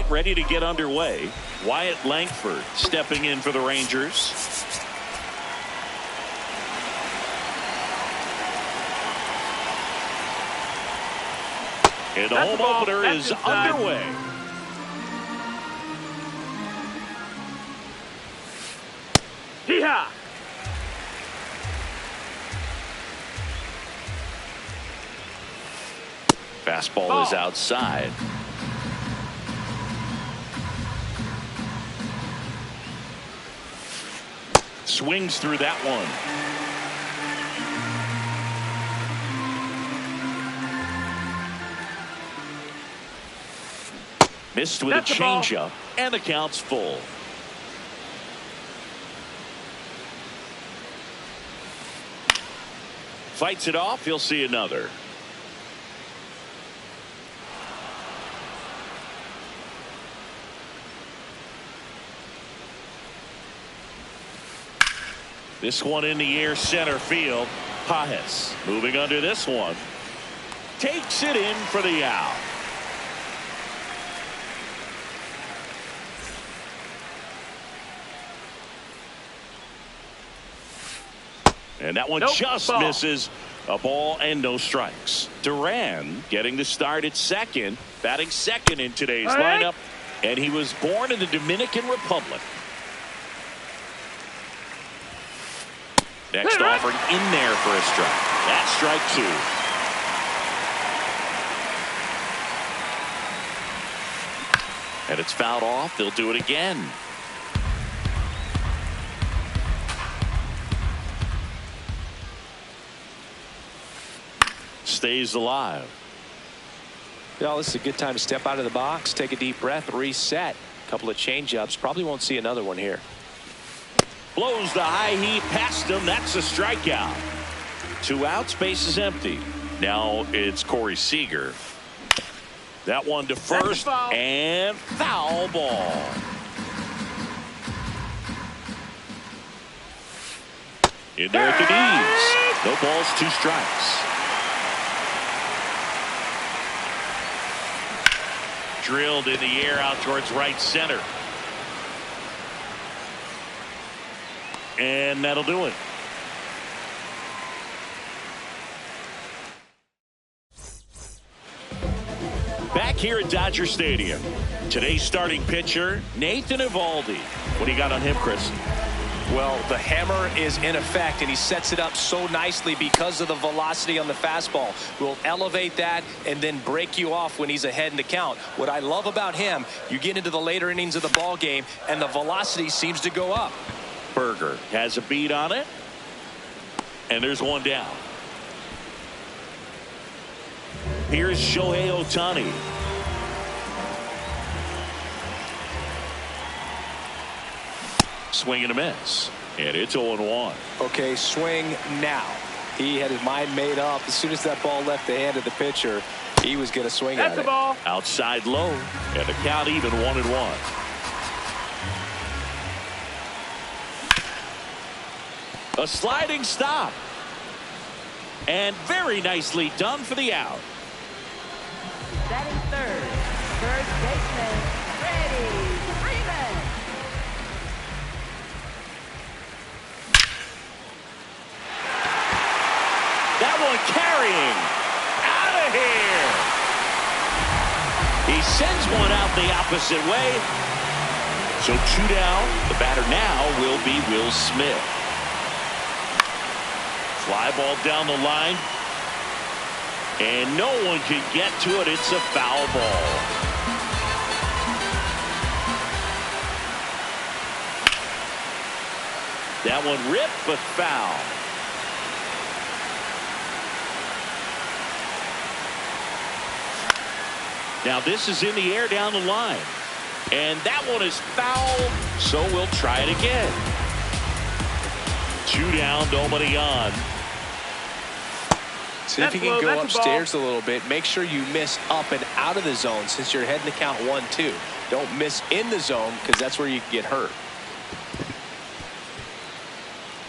ready to get underway. Wyatt Langford stepping in for the Rangers. And the home opener is underway. Hee-haw! Fastball is outside. Swings through that one. Missed with a changeup, and the count's full. Fights it off. He'll see another. This one in the air, center field. Pajes moving under this one. Takes it in for the out. And that one just misses. A ball and no strikes. Duran getting the start at second. Batting second in today's lineup. And he was born in the Dominican Republic. Next offering in there for a strike. That's strike two. And it's fouled off. They'll do it again. Stays alive. Well, this is a good time to step out of the box, take a deep breath, reset. A couple of change-ups. Probably won't see another one here. Blows the high heat past him. That's a strikeout. 2 outs, base is empty. Now it's Corey Seager. That one to first and foul ball. In there at the knees. No balls, 2 strikes. Drilled in the air out towards right center. And that'll do it. Back here at Dodger Stadium. Today's starting pitcher, Nathan Eovaldi. What do you got on him, Chris? Well, the hammer is in effect, and he sets it up so nicely because of the velocity on the fastball. Will elevate that and then break you off when he's ahead in the count. What I love about him, you get into the later innings of the ball game, and the velocity seems to go up. Berger has a beat on it, and there's one down. Here's Shohei Ohtani. Swing and a miss, and it's 0-1. Okay, swing now. He had his mind made up. As soon as that ball left the hand of the pitcher, he was going to swing at it. Ball. Outside low, and the count even 1-1. A sliding stop, and very nicely done for the out. Batting third baseman, Freddie Freeman. That one carrying out of here. He sends one out the opposite way. So 2 down. The batter now will be Will Smith. Fly ball down the line. And no one can get to it. It's a foul ball. That one ripped, but foul. Now this is in the air down the line. And that one is foul, so we'll try it again. 2 down, nobody on. See if you can go upstairs a little bit. Make sure you miss up and out of the zone since you're heading to count 1-2. Don't miss in the zone because that's where you can get hurt.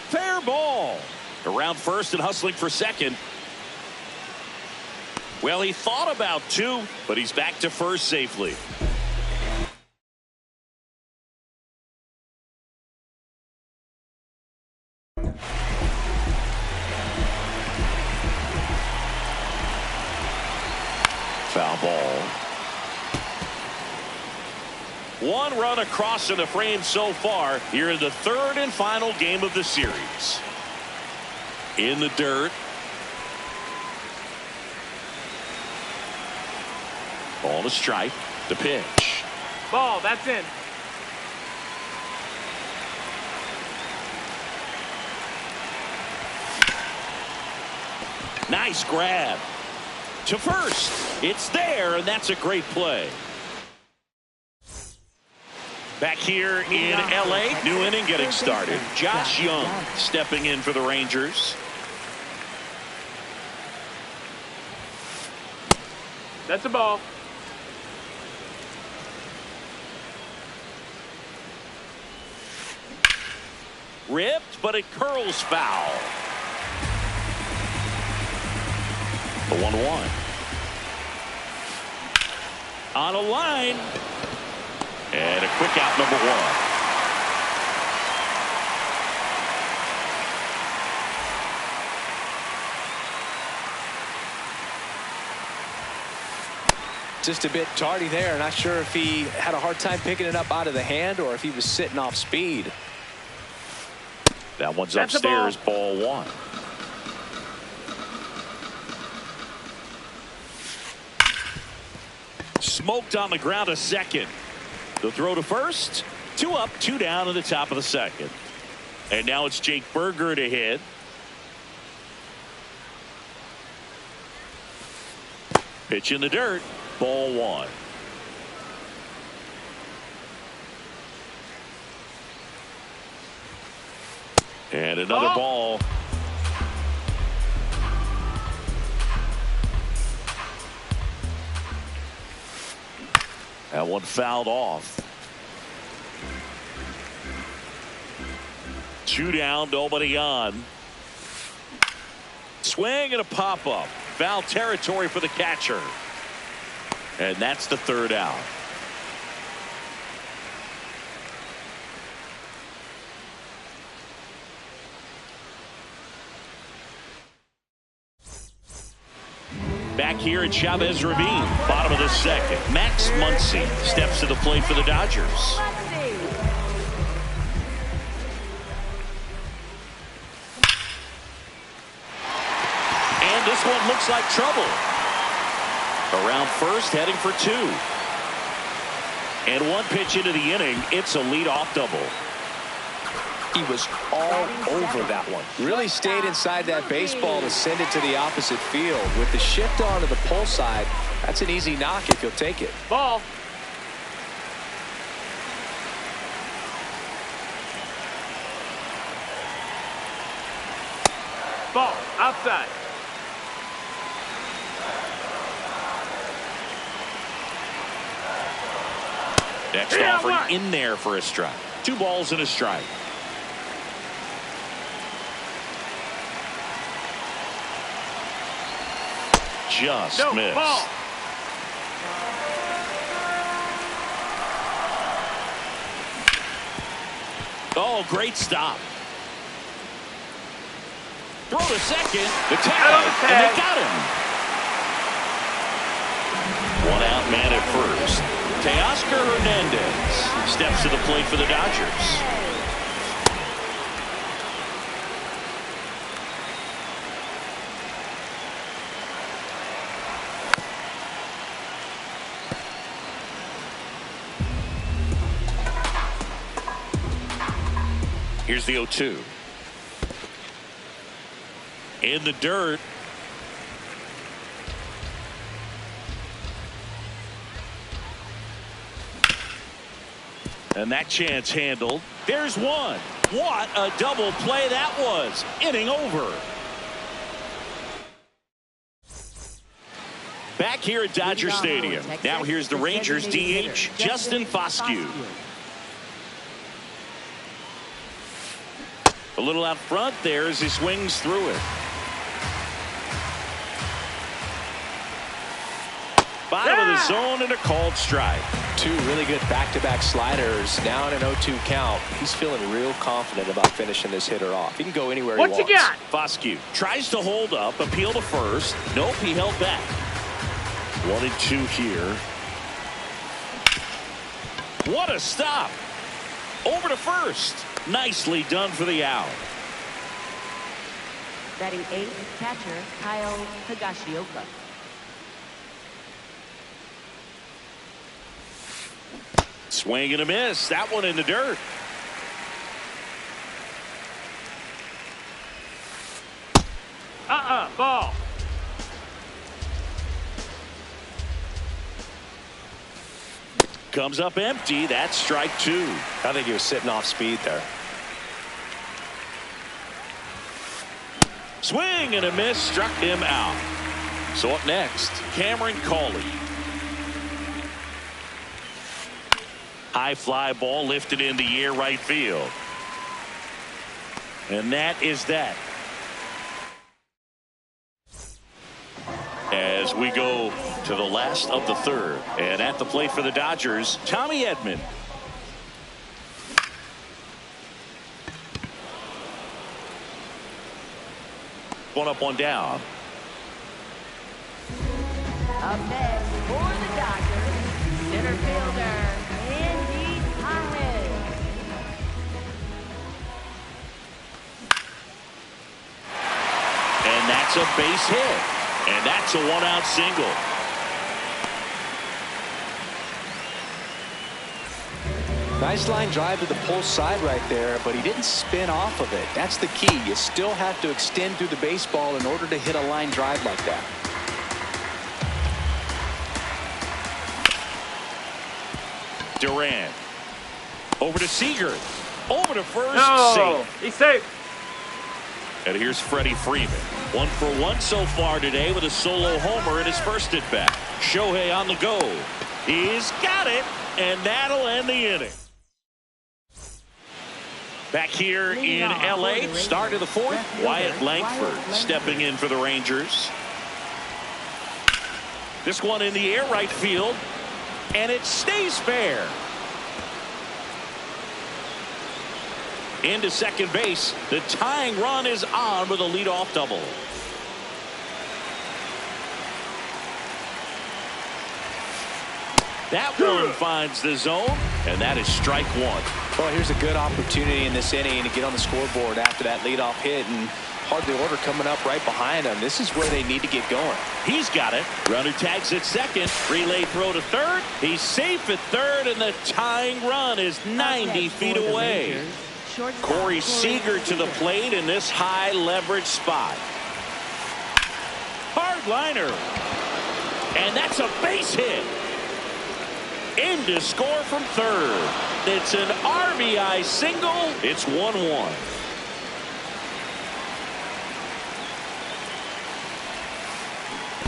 Fair ball. Around first and hustling for second. Well, he thought about 2, but he's back to first safely. Foul ball. One run across in the frame so far here in the third and final game of the series. In the dirt. Ball to strike. The pitch. Ball, that's in. Nice grab. To first. It's there, and that's a great play. Back here in L.A., new inning getting started. Josh Young stepping in for the Rangers. That's a ball. Ripped, but it curls foul. The 1-1. On a line. And a quick out, number one. Just a bit tardy there. Not sure if he had a hard time picking it up out of the hand or if he was sitting off speed. That one's upstairs, ball one. Smoked on the ground a second. The throw to first. 2 up, 2 down in the top of the second. And now it's Jake Berger to hit. Pitch in the dirt. Ball one. And another ball. That one fouled off. 2 down, nobody on. Swing and a pop-up. Foul territory for the catcher. And that's the third out. Back here at Chavez Ravine, bottom of the second. Max Muncy steps to the plate for the Dodgers. And this one looks like trouble. Around first, heading for 2. And 1 pitch into the inning, it's a leadoff double. He was all over that one. Really stayed inside that baseball to send it to the opposite field. With the shift on to the pull side, that's an easy knock if you'll take it. Ball. Ball. Outside. Next offer in there for a strike. 2 balls and a strike. Just missed. Ball. Oh, great stop. Throw to second. The tag. And they got him. 1 out, man at first. Teoscar Hernandez steps to the plate for the Dodgers. Here's the 0-2. In the dirt. And that chance handled. There's one. What a double play that was. Inning over. Back here at Dodger Stadium. Now here's the Rangers DH, Justin Foscue. A little out front there as he swings through it. Bottom of the zone and a called strike. 2 really good back-to-back sliders. Now in an 0-2 count. He's feeling real confident about finishing this hitter off. He can go anywhere he wants. What you got? Foscue tries to hold up, appeal to first. Nope, he held back. 1-2 here. What a stop. Over to first. Nicely done for the out. Batting eighth, catcher Kyle Higashioka. Swing and a miss. That one in the dirt. Ball. Comes up empty. That's strike two. I think he was sitting off speed there. Swing and a miss. Struck him out. So up next, Cameron Cawley. High fly ball lifted in the air right field. And that is that. As we go to the last of the third. And at the plate for the Dodgers, Tommy Edman. One up, one down. Up next for the Dodgers, center fielder Andy Hines. And that's a base hit. And that's a one-out single. Nice line drive to the pull side right there, but he didn't spin off of it. That's the key. You still have to extend through the baseball in order to hit a line drive like that. Duran. Over to Seager. Over to first. No, Safe. he's safe. And here's Freddie Freeman. 1 for 1 so far today with a solo homer in his first at bat. Shohei on the go. He's got it, and that'll end the inning. Back here in L.A., start of the fourth, Wyatt Langford stepping in for the Rangers. This one in the air right field, and it stays fair. Into second base, the tying run is on with a leadoff double. That one finds the zone, and that is strike one. Well, here's a good opportunity in this inning to get on the scoreboard after that leadoff hit, and hardly order coming up right behind him. This is where they need to get going. He's got it. Runner tags at second. Relay throw to third. He's safe at third, and the tying run is 90 feet away. Corey Seager to the plate in this high leverage spot. Hard liner. And that's a base hit. In to score from third. It's an RBI single. It's 1-1.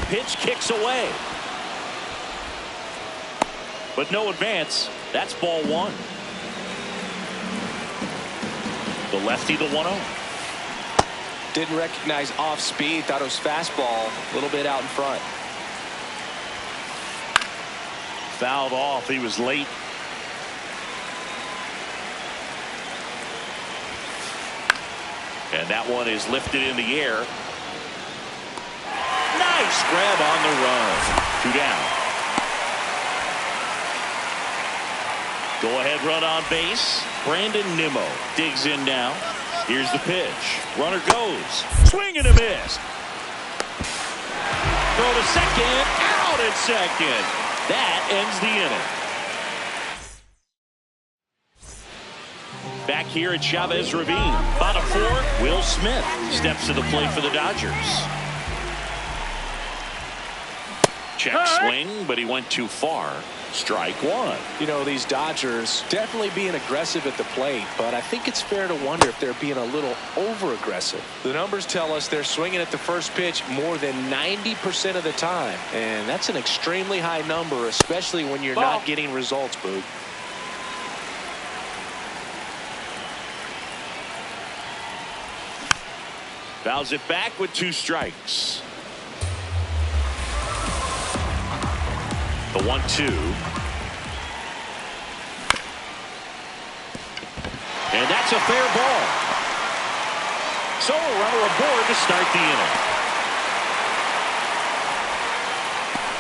Pitch kicks away. But no advance. That's ball one. The lefty, the 1-0. Didn't recognize off speed. Thought it was fastball. A little bit out in front. Fouled off. He was late. And that one is lifted in the air. Nice grab on the run. 2 down. Go ahead run on base. Brandon Nimmo digs in now. Here's the pitch. Runner goes. Swing and a miss. Throw to second. Out at second. That ends the inning. Back here at Chavez Ravine. Bottom 4, Will Smith steps to the plate for the Dodgers. Check swing, but he went too far. Strike one. You know, these Dodgers definitely being aggressive at the plate, but I think it's fair to wonder if they're being a little over-aggressive. The numbers tell us they're swinging at the first pitch more than 90% of the time, and that's an extremely high number, especially when you're not getting results, Boog. Fouls it back with 2 strikes. The 1-2. And that's a fair ball. So a runner aboard to start the inning.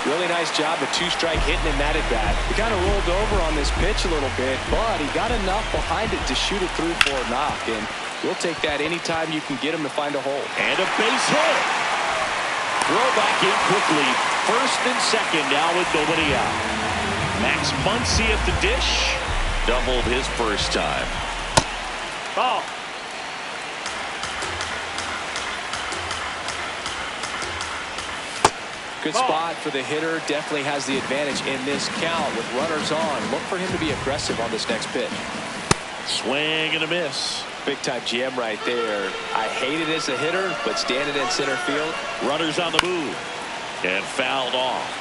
Really nice job of two-strike hitting in that at-bat. He kind of rolled over on this pitch a little bit, but he got enough behind it to shoot it through for a knock, and we'll take that anytime you can get him to find a hole. And a base hit. Throw back in quickly. First and second now with nobody out. Max Muncy at the dish. Doubled his first time. Ball. Good spot for the hitter. Definitely has the advantage in this count with runners on. Look for him to be aggressive on this next pitch. Swing and a miss. Big time gem right there. I hate it as a hitter, but standing in center field. Runners on the move. And fouled off.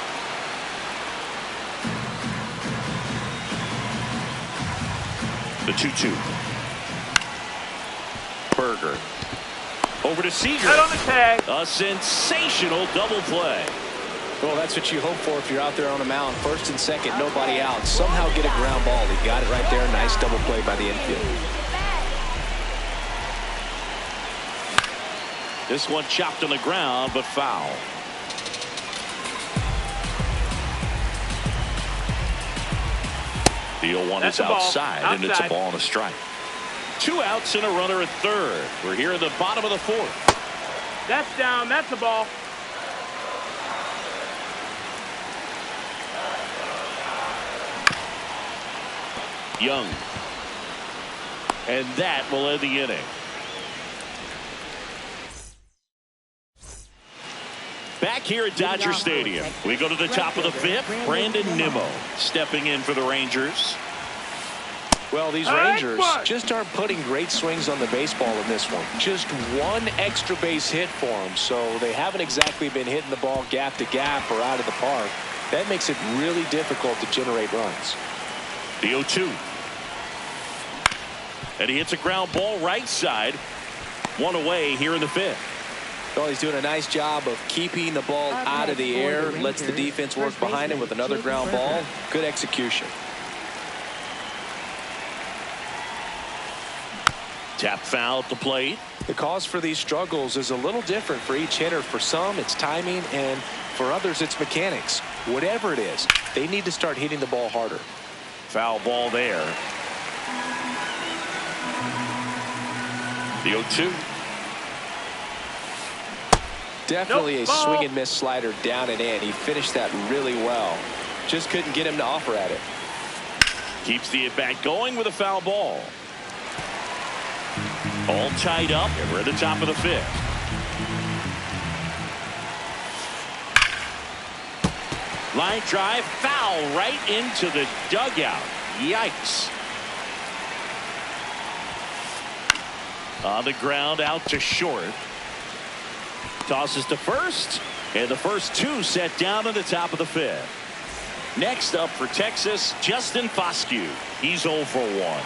The 2-2. Berger. Over to Seager. Right on the tag. A sensational double play. Well, that's what you hope for if you're out there on a mound. First and second, nobody out. Somehow get a ground ball. He got it right there. Nice double play by the infield. This one chopped on the ground, but foul. The 0-1 is outside, and it's a ball and a strike. 2 outs and a runner at third. We're here in the bottom of the 4th. That's down. That's a ball. Young. And that will end the inning. Back here at Dodger Stadium, we go to the top of the 5th. Brandon Nimmo stepping in for the Rangers. Well, these Rangers just aren't putting great swings on the baseball in this one. Just one extra base hit for them, so they haven't exactly been hitting the ball gap to gap or out of the park. That makes it really difficult to generate runs. The 0-2. And he hits a ground ball right side. 1 away here in the 5th. Well, he's doing a nice job of keeping the ball out of the air. Lets the defense work behind him with another ground ball. Good execution. Tap foul at the plate. The cause for these struggles is a little different for each hitter. For some, it's timing, and for others, it's mechanics. Whatever it is, they need to start hitting the ball harder. Foul ball there. The 0-2. Definitely a swing and miss slider down and in. He finished that really well. Just couldn't get him to offer at it. Keeps the at-bat going with a foul ball. All tied up, and we're at the top of the 5th. Line drive, foul right into the dugout. Yikes. On the ground, out to short. Tosses to first, and the first 2 set down at the top of the 5th. Next up for Texas, Justin Foscue. He's 0 for 1.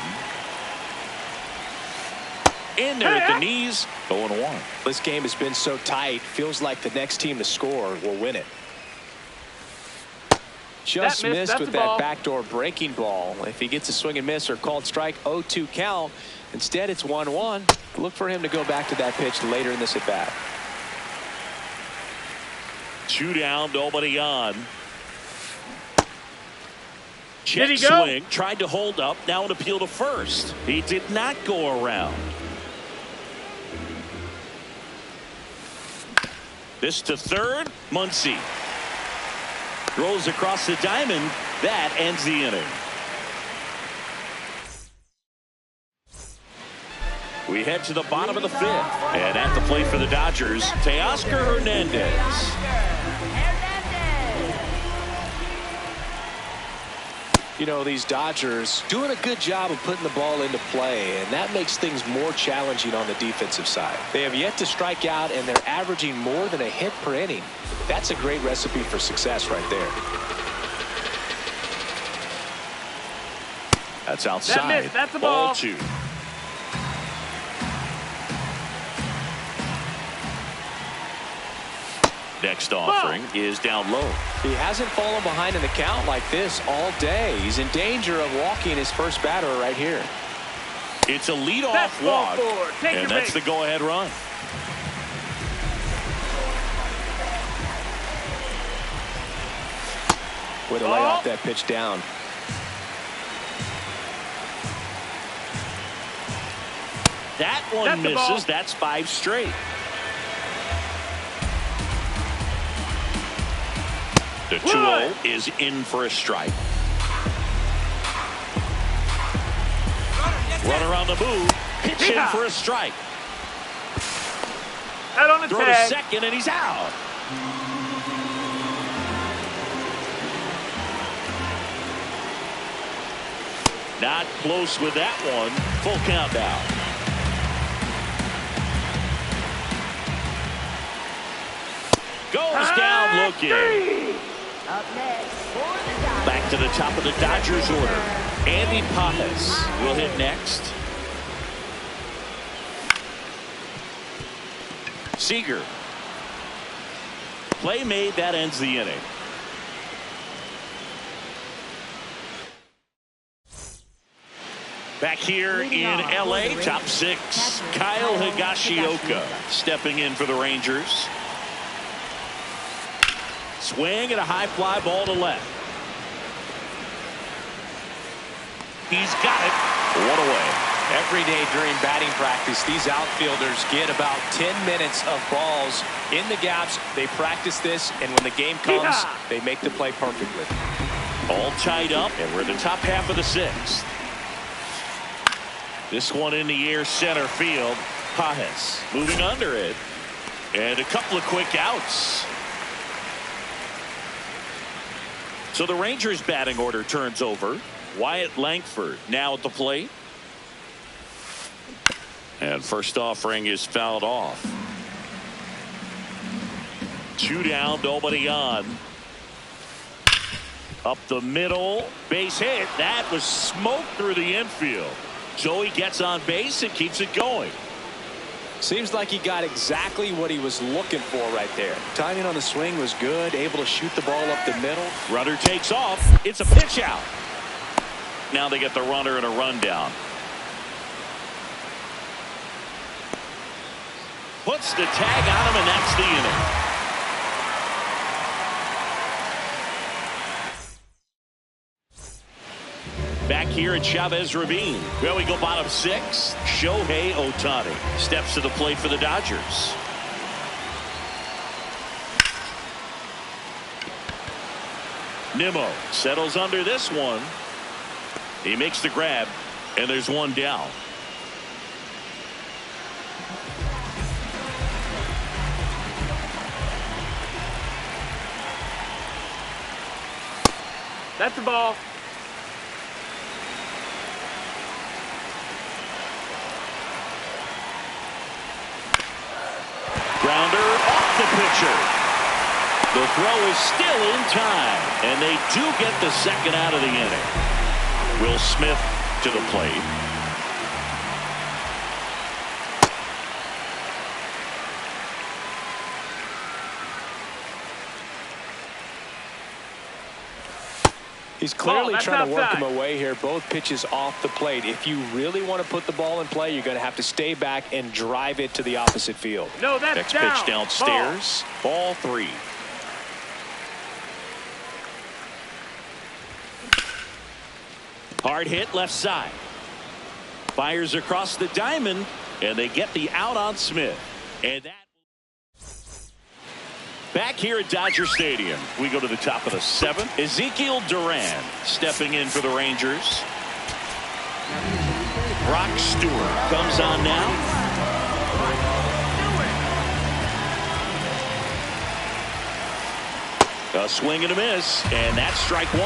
In there at the knees, 0-1. This game has been so tight. Feels like the next team to score will win it. Just missed with that backdoor breaking ball. If he gets a swing and miss or called strike, 0-2 count. Instead, it's 1-1. Look for him to go back to that pitch later in this at bat. 2 down, nobody on. Did he Check go? swing, tried to hold up, now an appeal to first. He did not go around. This to third, Muncy. Throws across the diamond. That ends the inning. We head to the bottom of the 5th. And at the plate for the Dodgers, Teoscar Hernandez. You know, these Dodgers doing a good job of putting the ball into play, and that makes things more challenging on the defensive side. They have yet to strike out, and they're averaging more than a hit per inning. That's a great recipe for success right there. That's outside. That's a ball. 2. Next offering is down low. He hasn't fallen behind in the count like this all day. He's in danger of walking his first batter right here. It's a leadoff walk, and that's the go-ahead run. Way to lay off that pitch down. That one misses. That's 5 straight. The 2-0 is in for a strike. Runner on the move. Pitch in for a strike. Out on the Throw to second, and he's out. Not close with that one. Full count now. Goes down looking. Up next for the Dodgers. Back to the top of the Dodgers order. Andy Pages will hit next. Seager. Play made. That ends the inning. Back here in L.A., top 6, Kyle Higashioka stepping in for the Rangers. Swing and a high fly ball to left. He's got it. One away. Every day during batting practice, these outfielders get about 10 minutes of balls in the gaps. They practice this, and when the game comes, they make the play perfectly. All tied up, and we're in the top half of the 6th. This one in the air center field. Pages moving under it. And a couple of quick outs. So the Rangers batting order turns over. Wyatt Langford now at the plate. And first offering is fouled off. 2 down, nobody on. Up the middle, base hit. That was smoke through the infield. Joey gets on base and keeps it going. Seems like he got exactly what he was looking for right there. Timing on the swing was good, able to shoot the ball up the middle. Runner takes off. It's a pitch out. Now they get the runner and a rundown. Puts the tag on him, and that's the inning. Back here at Chavez Ravine. Well, we go bottom 6. Shohei Ohtani steps to the plate for the Dodgers. Nimmo settles under this one. He makes the grab, and there's one down. That's the ball. Grounder off the pitcher. The throw is still in time, and they do get the second out of the inning. Will Smith to the plate. He's clearly trying to work outside. him away here. Both pitches off the plate. If you really want to put the ball in play, you're going to have to stay back and drive it to the opposite field. No, that's Next down. pitch downstairs. Ball 3. Hard hit left side. Fires across the diamond, and they get the out on Smith. And that. Back here at Dodger Stadium, we go to the top of the 7th. Ezekiel Duran stepping in for the Rangers. Brock Stewart comes on now. A swing and a miss, and that's strike 1.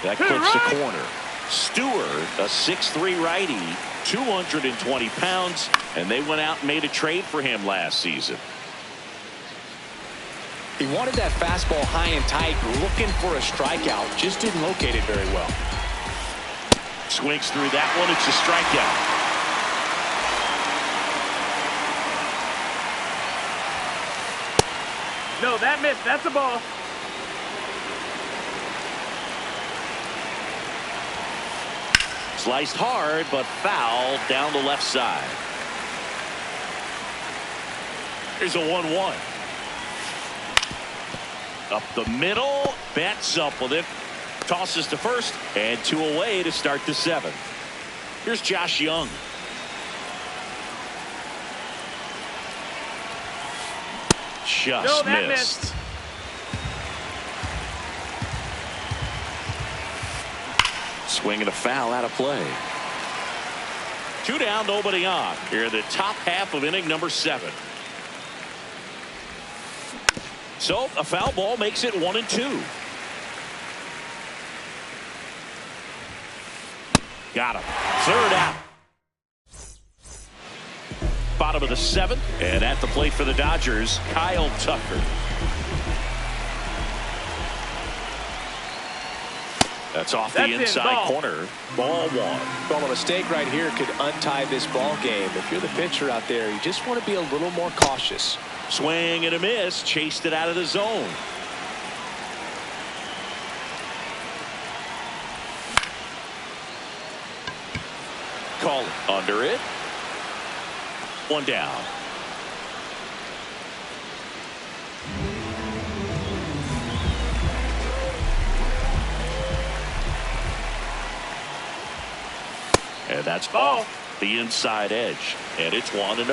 That clips the corner. Stewart, a 6'3" righty, 220 pounds, and they went out and made a trade for him last season. He wanted that fastball high and tight, looking for a strikeout, just didn't locate it very well. Swings through that one. It's a strikeout. No, that missed. That's the ball. Sliced hard, but foul down the left side. Here's a 1-1. Up the middle, Betts up with it, tosses to first, and 2 away to start the 7th. Here's Josh Young. Just missed. Swing and a foul out of play. 2 down, nobody on. Here in the top half of inning number 7. So a foul ball makes it 1-2. Got him. 3rd out. Bottom of the 7th, and at the plate for the Dodgers, Kyle Tucker. That's off the inside corner. Ball 1. Well, a mistake right here could untie this ball game. If you're the pitcher out there, you just want to be a little more cautious. Swing and a miss. Chased it out of the zone. Call it under it. 1 down. And that's ball. The inside edge. And it's 1-0.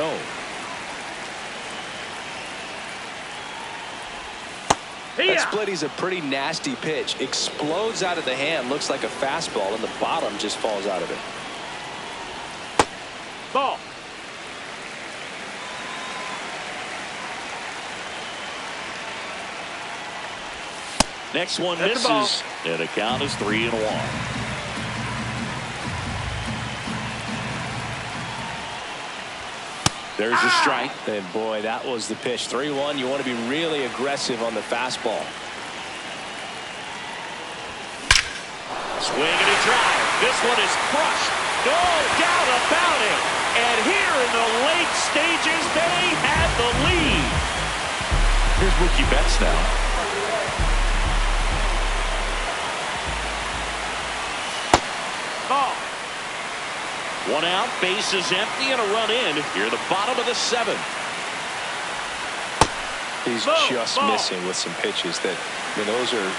That split is a pretty nasty pitch. Explodes out of the hand. Looks like a fastball, and the bottom just falls out of it. Ball. Next one misses, and the count is 3-1. There's a strike. And boy, that was the pitch. 3-1. You want to be really aggressive on the fastball. Swing and a drive. This one is crushed. No doubt about it. And here in the late stages, they have the lead. Here's Mookie Betts now. Ball. 1 out, bases empty, and a run in. Here at the bottom of the 7th. He's just missing with some pitches that, I mean,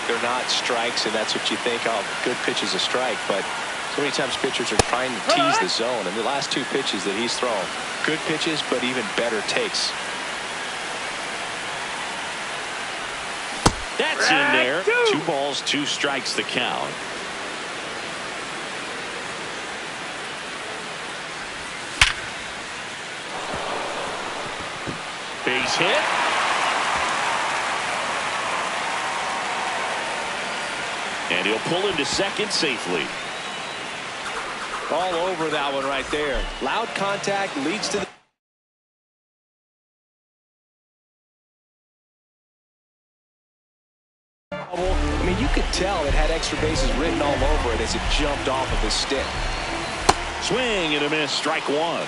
they're not strikes, and that's what you think, oh, good pitch is a strike. But so many times pitchers are trying to tease the zone, and the last 2 pitches that he's thrown, good pitches, but even better takes. That's in there. 2 balls, 2 strikes the count. Base hit. And he'll pull into second safely. All over that one right there. Loud contact leads to the I mean, you could tell it had extra bases written all over it as it jumped off of his stick. Swing and a miss. Strike 1.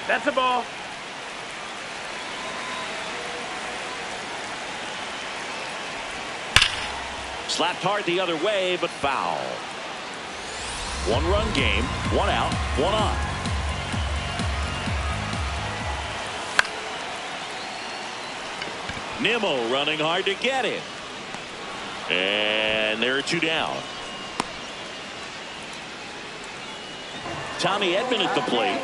That's a ball. Slapped hard the other way, but foul. 1-run game, 1 out, 1 on. Nimmo running hard to get it. And there are 2 down. Tommy Edman at the plate.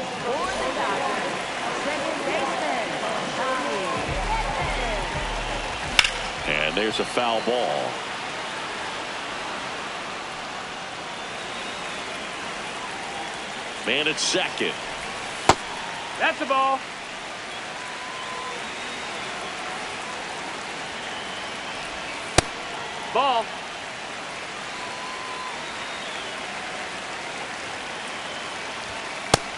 And there's a foul ball. Man at second. That's a ball. Ball.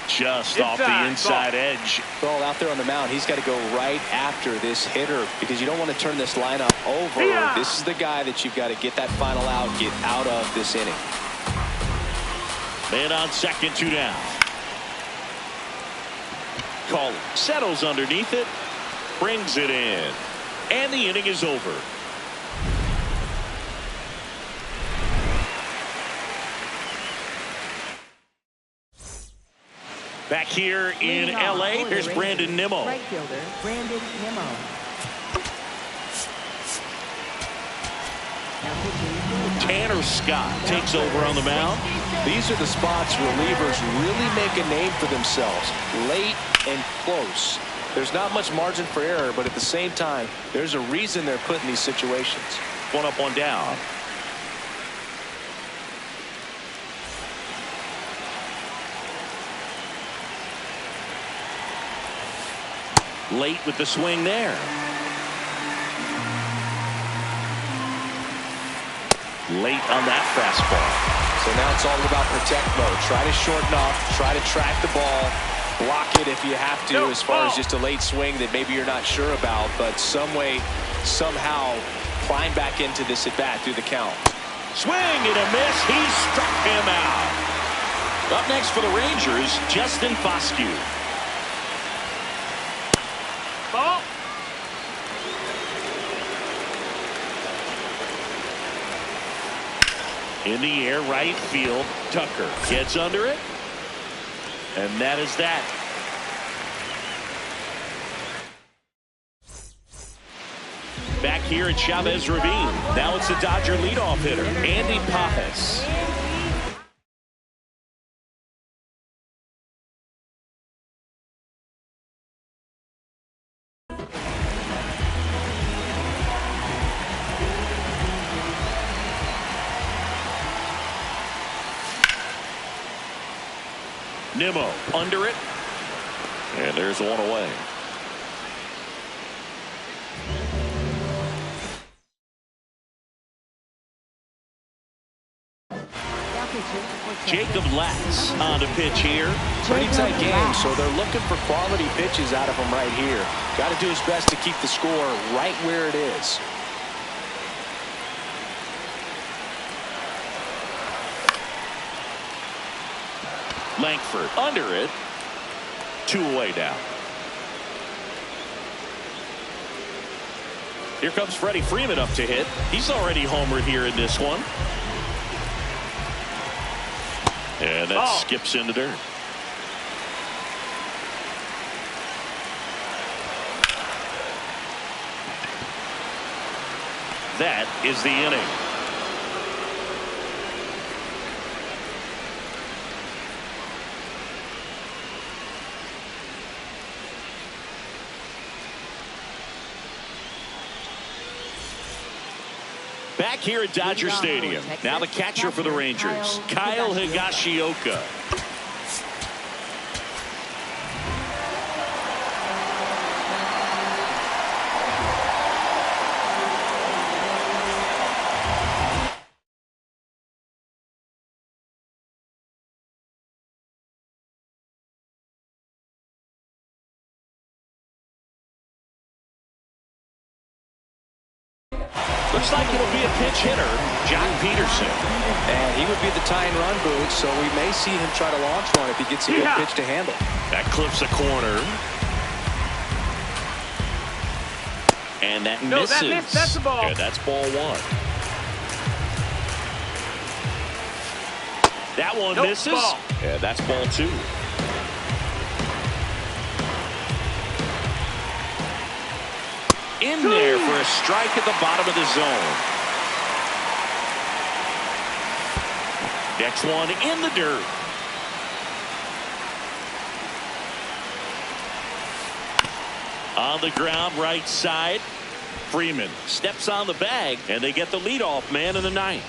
Just off the inside edge. Well, out there on the mound, he's got to go right after this hitter because you don't want to turn this lineup over. This is the guy that you've got to get that final out, get out of this inning. Man on second, 2 down. Call settles underneath it, brings it in, and the inning is over. Back here in L.A., here's Brandon Nimmo. Right fielder, Brandon Nimmo. Tanner Scott takes over on the mound. These are the spots relievers really make a name for themselves. Late and close. There's not much margin for error, but at the same time, there's a reason they're put in these situations. One up, one down. Late with the swing there. Late on that fastball. So now it's all about protect mode. Try to shorten up, try to track the ball, block it if you have to, as far as just a late swing that maybe you're not sure about, but some way, somehow climb back into this at bat through the count. Swing and a miss. He struck him out. Up next for the Rangers, Justin Foscue. Ball. In the air, right field. Tucker gets under it. And that is that. Back here at Chavez Ravine. Now it's the Dodger leadoff hitter, Andy Pajes. Nimmo under it. And there's one away. Jacob Latz on the pitch here. Pretty tight game, so they're looking for quality pitches out of him right here. Got to do his best to keep the score right where it is. Langford under it. 2 away now. Here comes Freddie Freeman up to hit. He's already homered here in this one. And that skips into dirt. That is the inning. Back here at Dodger Stadium. Now the catcher for the Rangers, Kyle Higashioka. Looks like it'll be a pinch hitter, John Peterson. And he would be the tying run boot, so we may see him try to launch one if he gets a good pitch to handle. That clips a corner. And that misses. That's the ball. Yeah, that's ball 1. That one misses. Ball. Yeah, that's ball 2. In there for a strike at the bottom of the zone. Next one in the dirt. On the ground, right side. Freeman steps on the bag, and they get the leadoff man in the 9th.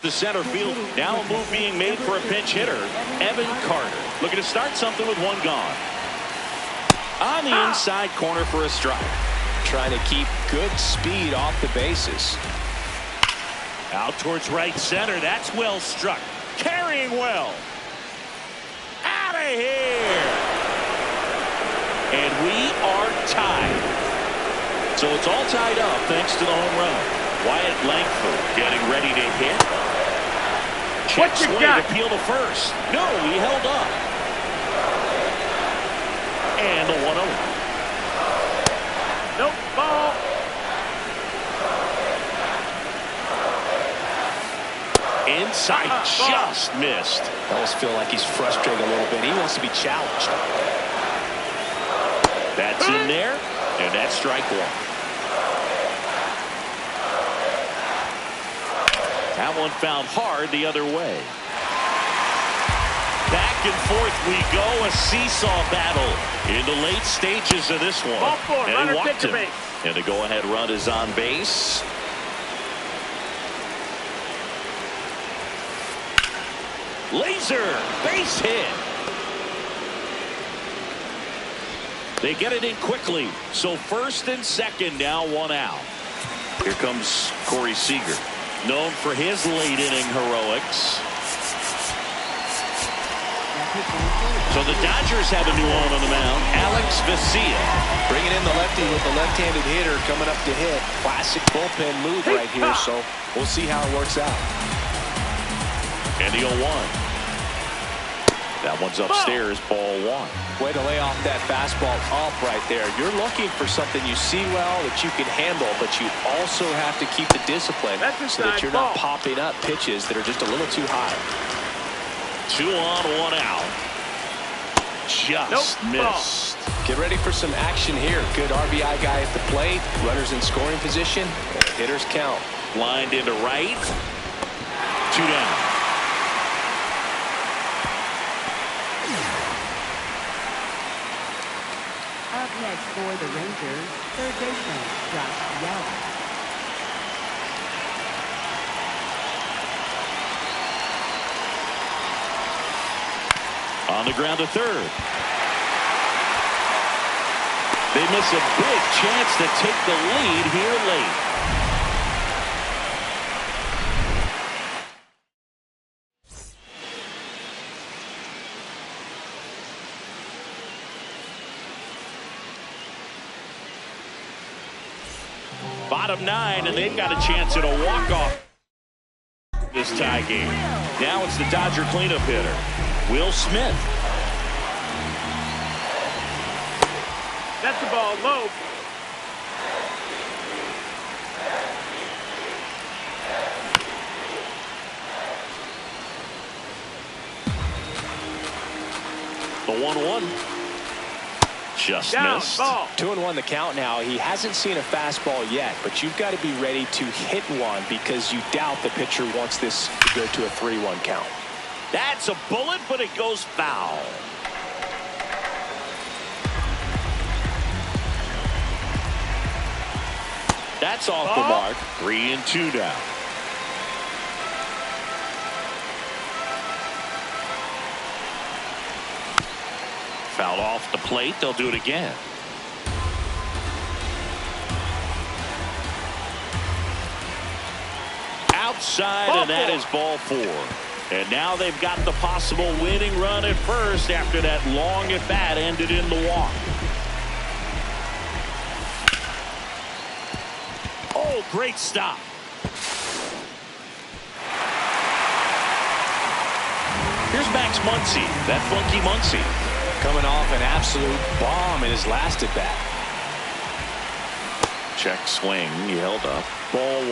The center field. Now a move being made for a pinch hitter, Evan Carter. Looking to start something with 1 gone. On the inside corner for a strike. Trying to keep good speed off the bases. Out towards right center. That's well struck. Carrying well. Out of here. And we are tied. So it's all tied up thanks to the home run. Wyatt Langford getting ready to hit. Check swing to peel to first. No, he held up. And the 1-0. Nope, ball. outside, just missed. I almost feel like he's frustrated a little bit. He wants to be challenged. That's in there, and that's strike one. That one found hard the other way. Back and forth we go, a seesaw battle in the late stages of this one. Ball four, And he runner walked takes him. a base. And the go-ahead run is on base. Laser base hit. They get it in quickly. So first and second, now one out. Here comes Corey Seager, known for his late inning heroics. So the Dodgers have a new one on the mound, Alex Vesia. Bringing in the lefty with the left-handed hitter coming up to hit. Classic bullpen move right here, so we'll see how it works out. And the 0-1. That one's upstairs, ball one. Way to lay off that fastball up right there. You're looking for something you see well that you can handle, but you also have to keep the discipline so that you're not popping up pitches that are just a little too high. 2 on, 1 out. Just missed. Get ready for some action here. Good RBI guy at the plate. Runners in scoring position. Hitters count. Lined into right. 2 down. Up next for the Rangers, third baseman, Josh Young. On the ground to third. They miss a big chance to take the lead here late. Bottom 9, and they've got a chance at a walk-off this tie game. Now it's the Dodger cleanup hitter, Will Smith. That's the ball, low. The 1-1. Just Down, missed. ball. 2-1 the count now. He hasn't seen a fastball yet, but you've got to be ready to hit one because you doubt the pitcher wants this to go to a 3-1 count. That's a bullet, but it goes foul. That's off the mark. 3-2 now. Fouled off the plate. They'll do it again. Outside, and that is ball 4. And now they've got the possible winning run at first after that long at bat ended in the walk. Oh, great stop. Here's Max Muncy, that funky Muncy. Coming off an absolute bomb in his last at bat. Check swing, he held up. Ball 1.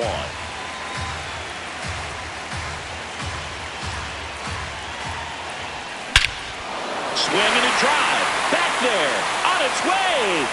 Swing and a drive. Back there. On its way.